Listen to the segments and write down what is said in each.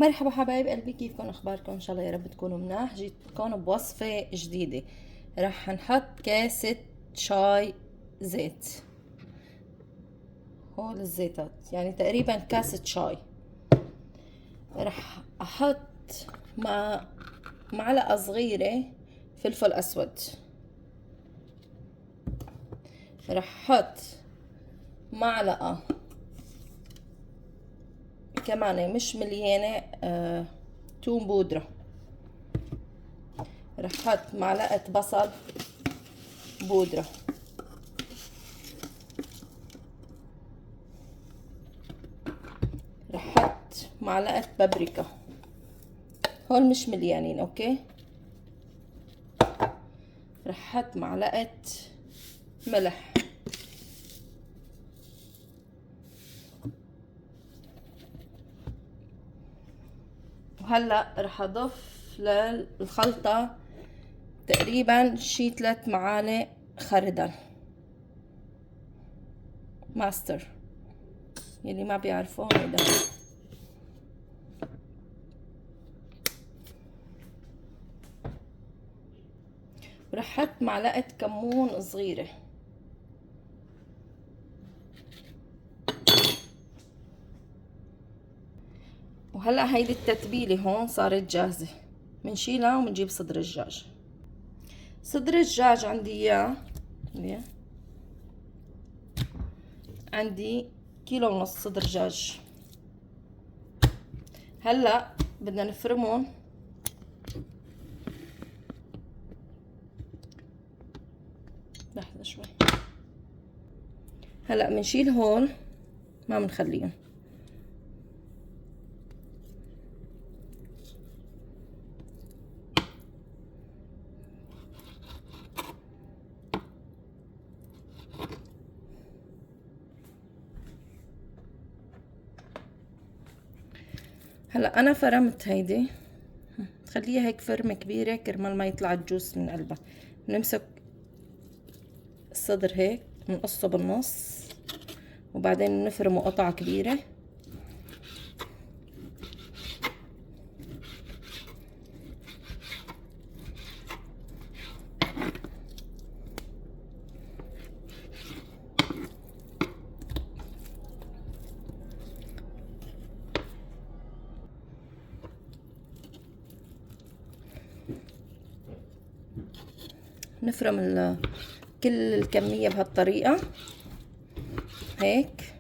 مرحبا حبايب قلبي، كيفكم؟ اخباركم؟ ان شاء الله يا رب تكونوا مناح. جيتكم بوصفة جديدة. رح نحط كاسة شاي زيت. هول الزيتات يعني تقريبا كاسة شاي. رح احط مع معلقة صغيرة فلفل اسود. رح احط معلقة كمان مش مليانة توم بودرة. رح احط معلقة بصل بودرة. رح احط معلقة بابريكا. هول مش مليانين، اوكي. رح احط معلقة ملح. وهلا رح اضيف للخلطة تقريبا شي 3 معالق خردل ماستر. يلي ما بيعرفوه هيدا. ورح احط معلقة كمون صغيرة. وهلا هيدي التتبيلة هون صارت جاهزة. بنشيلها وبنجيب صدر الدجاج. صدر الدجاج عندي اياه، عندي 1.5 كيلو صدر دجاج. هلا بدنا نفرمهم. لحظة شوي. هلا بنشيل هون، ما بنخليهم. هلا انا فرمت هيدي، خليها هيك فرمة كبيرة كرمال ما يطلع الجوس من قلبها. بنمسك الصدر هيك بنقصه بالنص، وبعدين نفرمه قطع كبيرة. نفرم كل الكمية بهالطريقة هيك.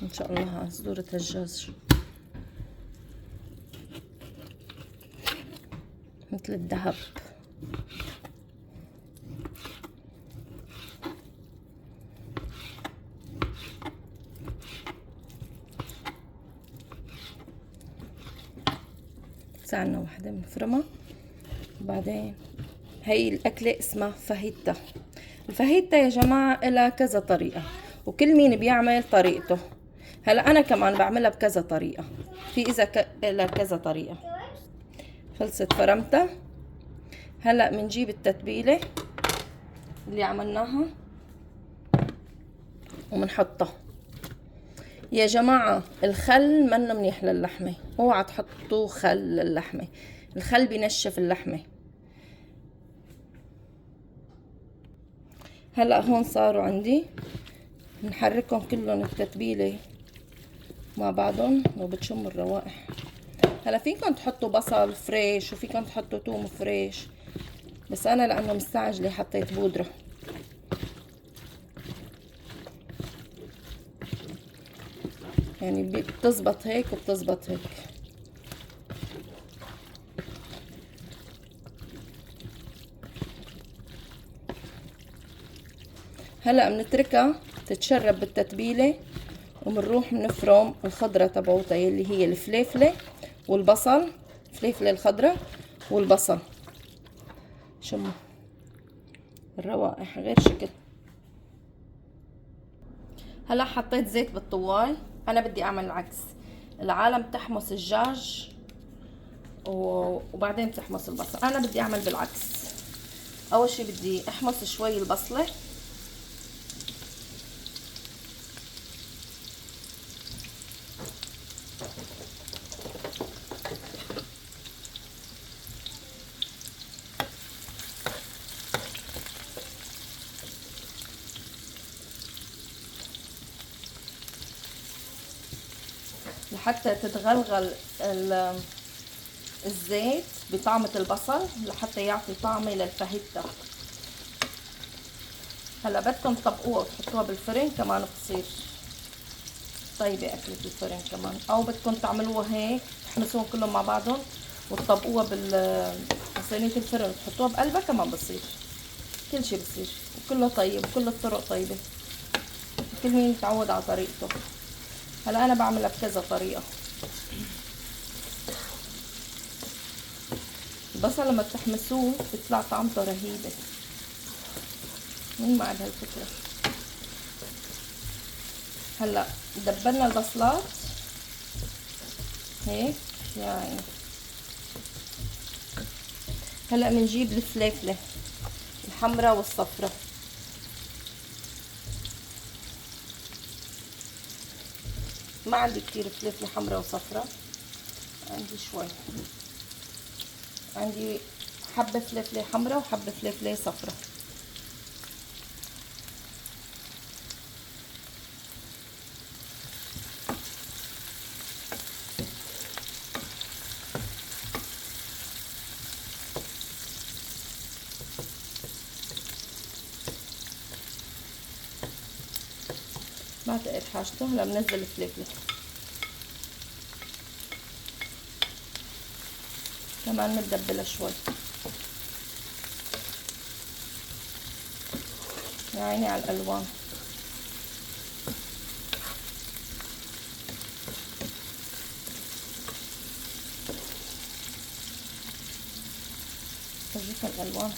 ان شاء الله صدور الدجاج مثل الذهب. ساعنا واحدة بنفرمها. وبعدين هي الأكلة اسمها فاهيتا. الفاهيتا يا جماعة إلها كذا طريقة، وكل مين بيعمل طريقته. هلا أنا كمان بعملها بكذا طريقة، في إذا إلها كذا طريقة. خلصت فرمتها. هلا بنجيب التتبيلة اللي عملناها وبنحطها. يا جماعة الخل منه منيح للحمة، اوعى تحطوا خل للحمة، الخل بينشف اللحمة. هلا هون صاروا عندي، بنحركهم كلهم التتبيلة مع بعضهم وبتشم الروائح. هلا فيكم تحطوا بصل فريش وفيكم تحطوا توم فريش، بس انا لانه مستعجلة حطيت بودرة. يعني بتزبط هيك وبتزبط هيك. هلا بنتركها تتشرب بالتتبيله، وبنروح بنفرم الخضره تبعوتها اللي هي الفليفله والبصل. الفليفله الخضره والبصل، شم الروائح غير شكل. هلا حطيت زيت بالطوال. انا بدي اعمل العكس، العالم تحمص الدجاج وبعدين تحمص البصل، انا بدي اعمل بالعكس. اول شي بدي احمص شوي البصلة، لحتى تتغلغل الزيت بطعمة البصل، لحتى يعطي طعمة للفاهيتا. هلا بدكم تطبقوها وتحطوها بالفرن كمان بتصير طيبة أكلة الفرن كمان، أو بدكم تعملوها هيك تحمسوهم كلهم مع بعضهم وتطبقوها بصينية الفرن وتحطوها بقلبها كمان بصير. كل شي بصير وكله طيب وكل الطرق طيبة، كل مين يتعود على طريقته. هلا أنا بعملها بكذا طريقة. البصل لما بتحمسوه بتطلع طعمته رهيبة. مين معي بهالفكرة؟ هلا دبلنا البصلات هيك يعني. هلا بنجيب الفليفلة الحمراء والصفراء، ما عندي كتير فليفلة حمراء وصفراء، عندي شوي، عندي حبة فليفلة حمراء وحبة فليفلة صفراء. ما تقر حاجته. هلا بنزل الفليفلة كمان متدبلة شوي، يا عيني على الألوان. فرجيكم الألوان.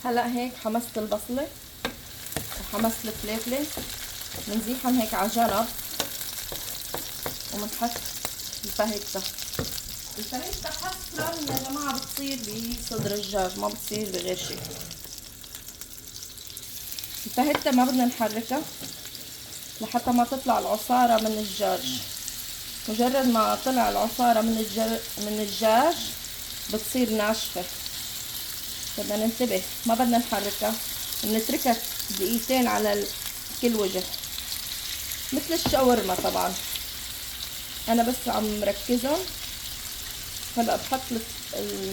هلا هيك حمست البصلة وحمست الفليفلة، بنزيحهم هيك على جنب وبنحط الفاهيتا. الفاهيتا حصرا يا جماعة بتصير بصدر الدجاج، ما بتصير بغير شيء. الفاهيتا ما بدنا نحركها لحتى ما تطلع العصارة من الدجاج. مجرد ما طلع العصارة من الدجاج بتصير ناشفة. بدنا ننتبه، ما بدنا نحركها، بنتركها دقيقتين على كل وجه مثل الشاورما. طبعا انا بس عم مركزهم. هلا بحط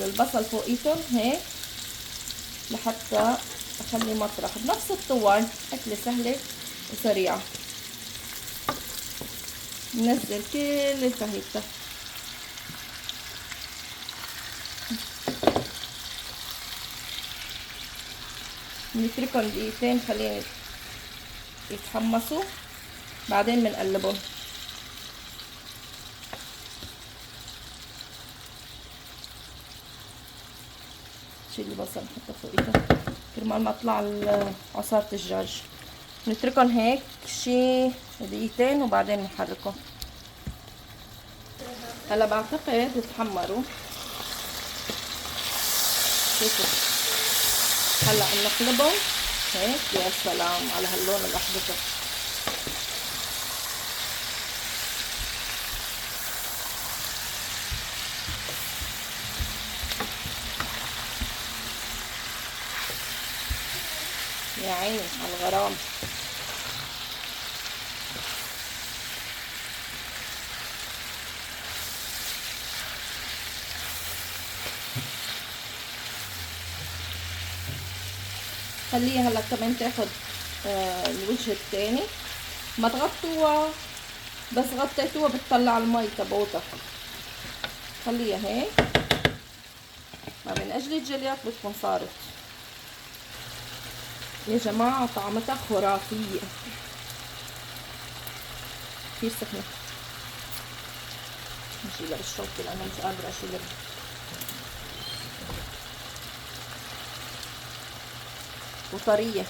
البصل فوقيتهم هيك لحتى اخلي مطرح بنفس الطوال. اكله سهله وسريعه. ننزل كل الفاهيتا، نتركهم دقيقتين خليهم يتحمصوا، بعدين بنقلبهم. شيل البصل نحطه فوقيته كرمال ما تطلع عصارة الدجاج. نتركهم هيك شي دقيقتين وبعدين نحركهم. هلا بعتقد اتحمروا. شوفوا هلا بنقلبهم هيك. يا سلام على هاللون الاحمر. يا عيني على الغرام. خليها هلا كمان تاخد الوجه الثاني. ما تغطوها، بس غطيتوها بتطلع المي تبعوتها. خليها هيك، ما من اجل الجليات بتكون صارت. يا جماعة طعمتها خرافية، كثير سخنة. نشيلها بالشوكة لأنه مش قادرة أشيلها. وطرية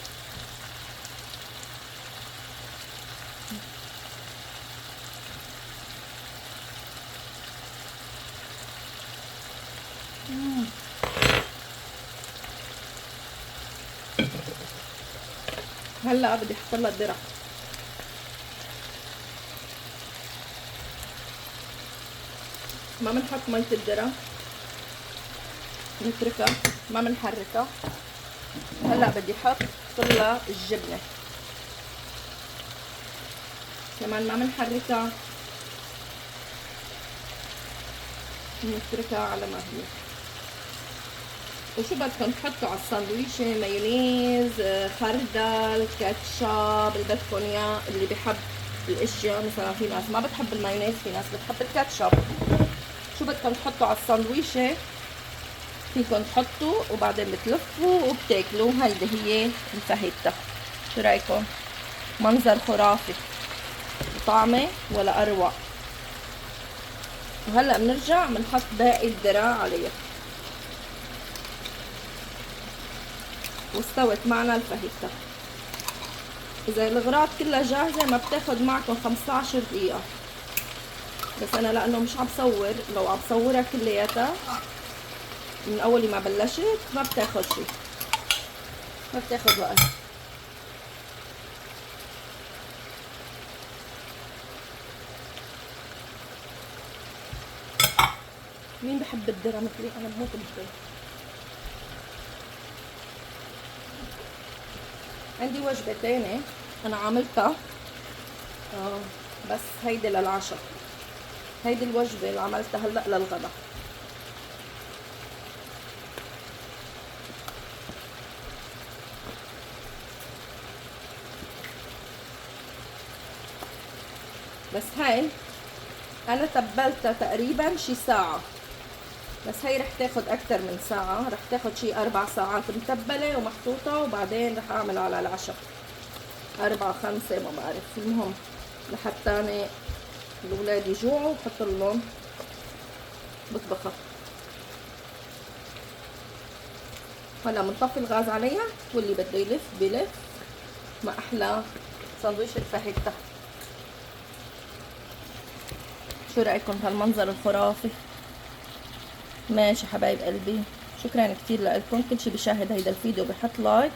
هلا بدي احط لها الدرع. ما بنحط مية الدرع، نتركها ما بنحركها. هلا بدي احط لها الجبنة كمان ما بنحركها، نتركها على ما هي. وشو بدكم تحطوا على الساندويشة؟ مايونيز، خردل، كاتشب، اللي بدكم اياه، اللي بحب الاشياء. مثلا في ناس ما بتحب المايونيز، في ناس بتحب الكاتشب. شو بدكم تحطوا على الساندويشة فيكم تحطوا، وبعدين بتلفوا وبتاكلوا. هيدي هي الفاهيتا. شو رايكم؟ منظر خرافي، طعمه ولا اروع. وهلا بنرجع بنحط باقي الذراع عليها. واستوت معنا الفاهيتا. اذا الاغراض كلها جاهزه ما بتاخد معكم 15 دقيقه، بس انا لانه مش عم صور، لو عم صورها كلياتها من اول ما بلشت ما بتاخد شيء، ما بتاخد وقت. مين بحب الذرة مثلي؟ انا بموت بالذرة. عندي وجبة تانية انا عاملتها بس هيدي للعشاء. هيدي الوجبة اللي عملتها هلا للغدا. بس هاي انا تبلتها تقريبا شي ساعة، بس هي رح تاخد اكتر من ساعة، رح تاخد شي 4 ساعات متبلة ومحطوطة، وبعدين رح اعمل على العشاء 4 5 ما بعرف. المهم لحتى الاولاد يجوعوا بحط لهم بطبخها. هلا بنطفي الغاز عليها، واللي بده يلف بلف. ما احلى ساندويش الفاهيتا. شو رايكم بهالمنظر الخرافي؟ ماشي حبايب قلبي، شكرا كتير لكم. كل شي بيشاهد هيدا الفيديو بحط لايك،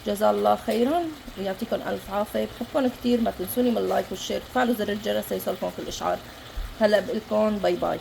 جزا الله خيرا ويعطيكم الف عافيه. بحبكم كتير، ما تنسوني من اللايك والشير، تفعلوا زر الجرس ليصلكم كل اشعار. هلا بقلكم باي باي.